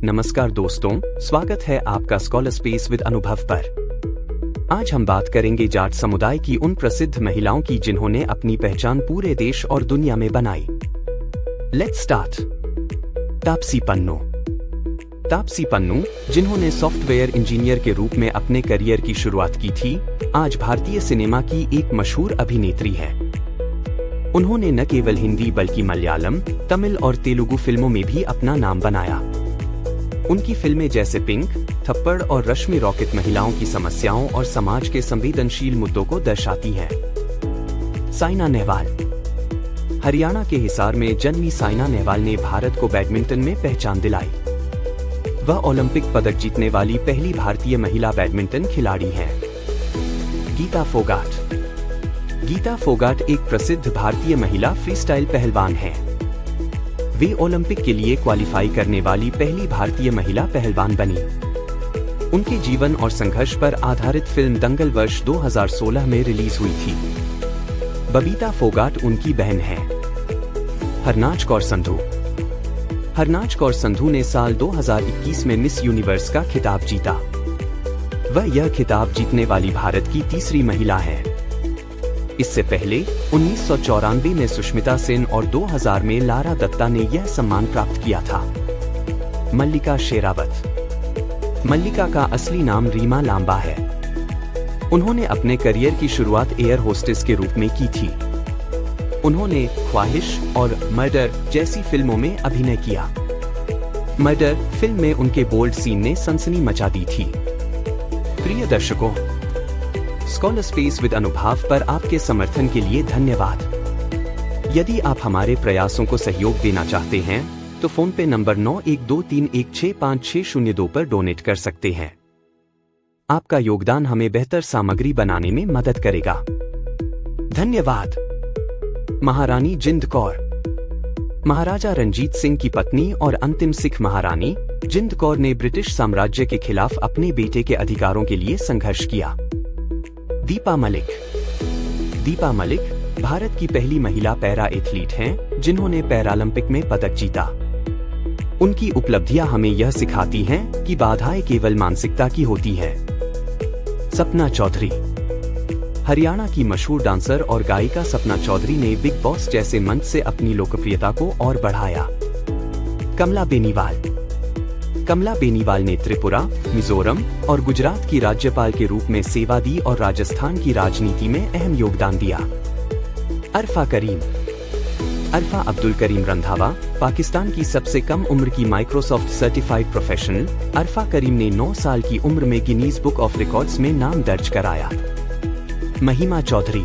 नमस्कार दोस्तों, स्वागत है आपका स्कॉलर स्पेस विद अनुभव पर। आज हम बात करेंगे जाट समुदाय की उन प्रसिद्ध महिलाओं की जिन्होंने अपनी पहचान पूरे देश और दुनिया में बनाई। Let's start. तापसी पन्नू। तापसी पन्नू, जिन्होंने सॉफ्टवेयर इंजीनियर के रूप में अपने करियर की शुरुआत की थी, आज भारतीय सिनेमा की एक मशहूर अभिनेत्री है। उन्होंने न केवल हिंदी बल्कि मलयालम, तमिल और तेलुगु फिल्मों में भी अपना नाम बनाया। उनकी फिल्में जैसे पिंक, थप्पड़ और रश्मि रॉकेट महिलाओं की समस्याओं और समाज के संवेदनशील मुद्दों को दर्शाती हैं। साइना नेहवाल। हरियाणा के हिसार में जन्मी साइना नेहवाल ने भारत को बैडमिंटन में पहचान दिलाई। वह ओलंपिक पदक जीतने वाली पहली भारतीय महिला बैडमिंटन खिलाड़ी हैं। गीता फोगाट। गीता फोगाट एक प्रसिद्ध भारतीय महिला फ्रीस्टाइल पहलवान हैं। वे ओलंपिक के लिए क्वालिफाई करने वाली पहली भारतीय महिला पहलवान बनी। उनके जीवन और संघर्ष पर आधारित फिल्म दंगल वर्ष 2016 में रिलीज हुई थी। बबीता फोगाट उनकी बहन है। हरनाज कौर संधू। हरनाज कौर संधू ने साल 2021 में मिस यूनिवर्स का खिताब जीता। वह यह खिताब जीतने वाली भारत की तीसरी महिला है। इससे पहले 1994 में सुष्मिता सेन और 2000 में लारा दत्ता ने यह सम्मान प्राप्त किया था। मल्लिका शेरावत। मल्लिका का असली नाम रीमा लांबा है। उन्होंने अपने करियर की शुरुआत एयर होस्टेस के रूप में की थी। उन्होंने ख्वाहिश और मर्डर जैसी फिल्मों में अभिनय किया। मर्डर फिल्म में उनके बोल्ड सीन ने सनसनी मचा दी थी। प्रिय दर्शकों, स्कॉलर स्पेस विद अनुभव पर आपके समर्थन के लिए धन्यवाद। यदि आप हमारे प्रयासों को सहयोग देना चाहते हैं तो फोन पे नंबर 9123165602 पर डोनेट कर सकते हैं। आपका योगदान हमें बेहतर सामग्री बनाने में मदद करेगा। धन्यवाद। महारानी जिंद कौर। महाराजा रंजीत सिंह की पत्नी और अंतिम सिख महारानी जिंद कौर ने ब्रिटिश साम्राज्य के खिलाफ अपने बेटे के अधिकारों के लिए संघर्ष किया। दीपा मलिक। दीपा मलिक भारत की पहली महिला पैरा एथलीट हैं जिन्होंने पैरालंपिक में पदक जीता। उनकी उपलब्धियां हमें यह सिखाती हैं कि बाधाएं केवल मानसिकता की होती है। सपना चौधरी। हरियाणा की मशहूर डांसर और गायिका सपना चौधरी ने बिग बॉस जैसे मंच से अपनी लोकप्रियता को और बढ़ाया। कमला बेनीवाल। कमला बेनीवाल ने त्रिपुरा, मिजोरम और गुजरात की राज्यपाल के रूप में सेवा दी और राजस्थान की राजनीति में अहम योगदान दिया। अरफा करीम। अरफा अब्दुल करीम रंधावा पाकिस्तान की सबसे कम उम्र की माइक्रोसॉफ्ट सर्टिफाइड प्रोफेशनल अरफा करीम ने 9 साल की उम्र में गिनीज बुक ऑफ रिकॉर्ड्स में नाम दर्ज कराया। महिमा चौधरी।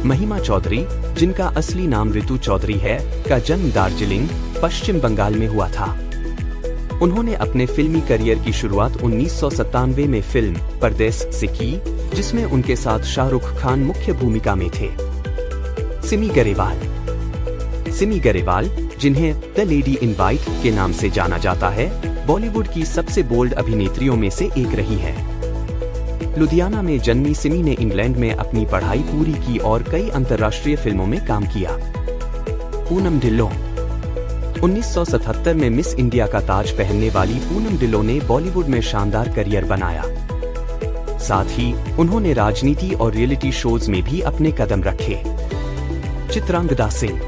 महिमा चौधरी, जिनका असली नाम ऋतु चौधरी है, का जन्म दार्जिलिंग, पश्चिम बंगाल में हुआ था। उन्होंने अपने फिल्मी करियर की शुरुआत 1997 में फिल्म परदेस से की, जिसमें उनके साथ शाहरुख खान मुख्य भूमिका में थे। सिमी गरेवाल। सिमी गरेवाल, जिन्हें द लेडी इन व्हाइट के नाम से जाना जाता है, बॉलीवुड की सबसे बोल्ड अभिनेत्रियों में से एक रही हैं। लुधियाना में जन्मी सिमी ने इंग्लैंड में अपनी पढ़ाई पूरी की और कई अंतर्राष्ट्रीय फिल्मों में काम किया। पूनम ढिल्लों। 1977 में मिस इंडिया का ताज पहनने वाली पूनम ढिल्लों ने बॉलीवुड में शानदार करियर बनाया। साथ ही उन्होंने राजनीति और रियलिटी शोज में भी अपने कदम रखे। चित्रांगदा सिंह।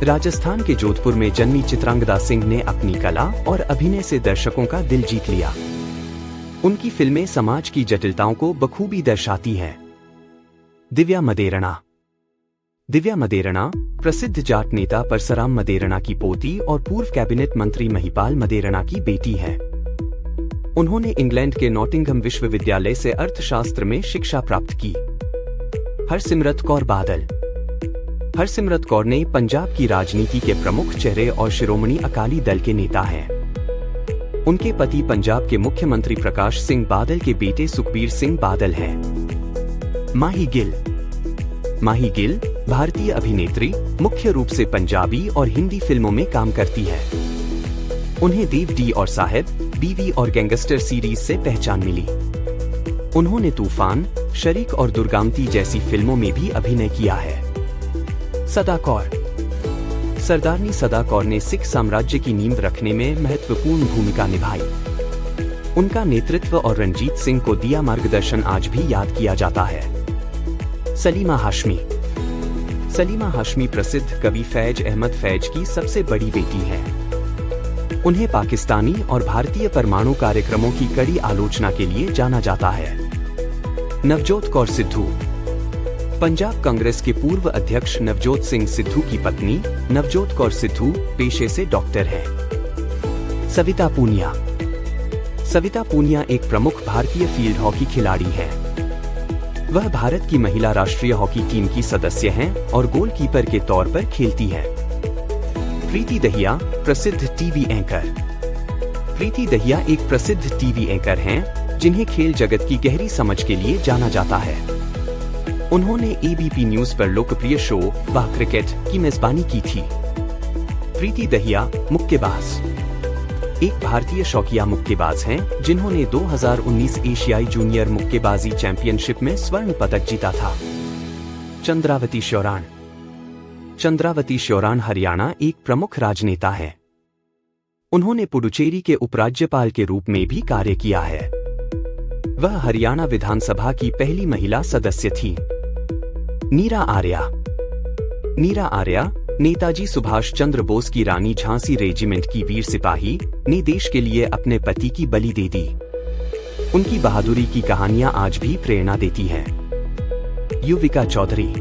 राजस्थान के जोधपुर में जन्मी चित्रांगदा सिंह ने अपनी कला और अभिनय से दर्शकों का दिल जीत लिया। उनकी फिल्में समाज की जटिलताओं को बखूबी दर्शाती हैं। दिव्या मदेरणा। दिव्या मदेरणा प्रसिद्ध जाट नेता परसराम मदेरणा की पोती और पूर्व कैबिनेट मंत्री महिपाल मदेरणा की बेटी है। उन्होंने इंग्लैंड के नॉटिंघम विश्वविद्यालय से अर्थशास्त्र में शिक्षा प्राप्त की। हरसिमरत कौर बादल। हरसिमरत कौर ने पंजाब की राजनीति के प्रमुख चेहरे और शिरोमणि अकाली दल के नेता हैं। उनके पति पंजाब के मुख्यमंत्री प्रकाश सिंह बादल के बेटे सुखबीर सिंह बादल हैं। माही गिल। माही गिल भारतीय अभिनेत्री, मुख्य रूप से पंजाबी और हिंदी फिल्मों में काम करती है। उन्हें देव डी और साहेब, बीवी और गैंगस्टर सीरीज से पहचान मिली। उन्होंने तूफान, शरीक और दुर्गावती जैसी फिल्मों में भी अभिनय किया है। सदा कौर। सरदारनी सदा कौर ने सिख साम्राज्य की नींव रखने में महत्वपूर्ण भूमिका निभाई। उनका नेतृत्व और रणजीत सिंह को दिया मार्गदर्शन आज भी याद किया जाता है। सलीमा हाशमी। सलीमा हाशमी प्रसिद्ध कवि फैज अहमद फैज की सबसे बड़ी बेटी है। उन्हें पाकिस्तानी और भारतीय परमाणु कार्यक्रमों की कड़ी आलोचना के लिए जाना जाता है। नवजोत कौर सिद्धू। पंजाब कांग्रेस के पूर्व अध्यक्ष नवजोत सिंह सिद्धू की पत्नी नवजोत कौर सिद्धू पेशे से डॉक्टर है। सविता पूनिया। सविता पूनिया एक प्रमुख भारतीय फील्ड हॉकी खिलाड़ी है। वह भारत की महिला राष्ट्रीय हॉकी टीम की सदस्य हैं और गोलकीपर के तौर पर खेलती है। प्रीति दहिया प्रसिद्ध टीवी एंकर। प्रीति दहिया एक प्रसिद्ध टीवी एंकर हैं, जिन्हें खेल जगत की गहरी समझ के लिए जाना जाता है। उन्होंने एबीपी न्यूज पर लोकप्रिय शो वाह क्रिकेट की मेजबानी की थी। प्रीति दहिया मुक्केबाज। एक भारतीय शौकिया मुक्केबाज हैं, जिन्होंने 2019 एशियाई जूनियर मुक्केबाजी चैंपियनशिप में स्वर्ण पदक जीता था। चंद्रावती शौरान। चंद्रावती शौरान हरियाणा एक प्रमुख राजनेता है। उन्होंने पुडुचेरी के उपराज्यपाल के रूप में भी कार्य किया है। वह हरियाणा विधानसभा की पहली महिला सदस्य थी। नीरा आर्या। नीरा आर्या नेताजी सुभाष चंद्र बोस की रानी झांसी रेजिमेंट की वीर सिपाही ने देश के लिए अपने पति की बलि दे दी। उनकी बहादुरी की कहानियां आज भी प्रेरणा देती हैं। युविका चौधरी।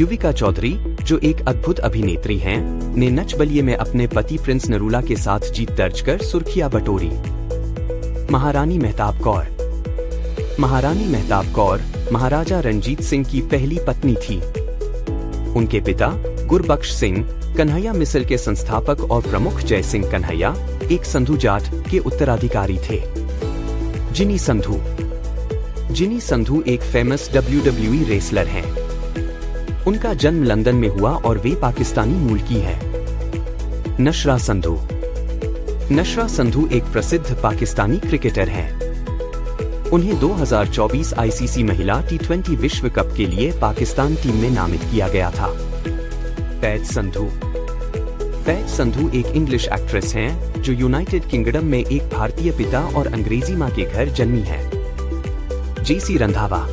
युविका चौधरी, जो एक अद्भुत अभिनेत्री हैं, ने नच बलिए में अपने पति प्रिंस नरूला के साथ जीत दर्ज कर सुर्खियां बटोरी। महारानी मेहताब कौर। महारानी मेहताब कौर महाराजा रणजीत सिंह की पहली पत्नी थी। उनके पिता गुरबख्श सिंह कन्हैया मिसल के संस्थापक और प्रमुख जय सिंह कन्हैया एक संधू जाट के उत्तराधिकारी थे। जिनी संधू। जिनी संधू एक फेमस WWE रेसलर हैं। उनका जन्म लंदन में हुआ और वे पाकिस्तानी मूल की है। नशरा संधू। नशरा संधू एक प्रसिद्ध पाकिस्तानी क्रिकेटर हैं। उन्हें 2024 आईसीसी महिला T20 विश्व कप के लिए पाकिस्तान टीम में नामित किया गया था। पैज संधू। पैज संधू एक इंग्लिश एक्ट्रेस हैं, जो यूनाइटेड किंगडम में एक भारतीय पिता और अंग्रेजी मां के घर जन्मी है। जेसी रंधावा।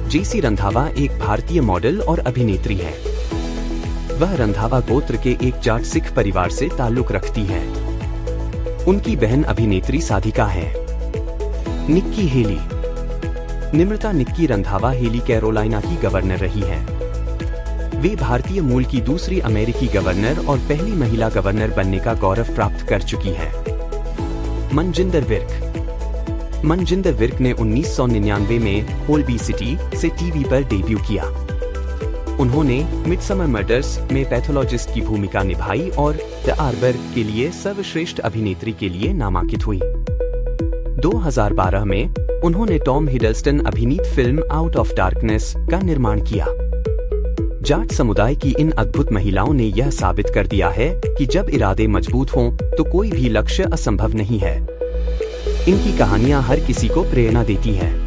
जेसी रंधावा एक भारतीय मॉडल और अभिनेत्री है। वह रंधावा गोत्र के एक जाट सिख परिवार से ताल्लुक रखती है। उनकी बहन अभिनेत्री साधिका है। Nikki Haley. Nimrata Nikki Randhawa Haley Carolina की गवर्नर रही है। वे भारतीय मूल की दूसरी अमेरिकी गवर्नर और पहली महिला गवर्नर बनने का गौरव प्राप्त कर चुकी है। मनजिंदर विर्क। मनजिंदर विर्क ने 1999 में होलबी सिटी से टीवी पर डेब्यू किया। उन्होंने मिडसमर मर्डर्स में पैथोलॉजिस्ट की भूमिका निभाई और द आर्बर के लिए सर्वश्रेष्ठ अभिनेत्री के लिए नामांकित हुई। 2012 में उन्होंने टॉम हिडलस्टन अभिनीत फिल्म आउट ऑफ डार्कनेस का निर्माण किया। जाट समुदाय की इन अद्भुत महिलाओं ने यह साबित कर दिया है कि जब इरादे मजबूत हों तो कोई भी लक्ष्य असंभव नहीं है। इनकी कहानियां हर किसी को प्रेरणा देती है।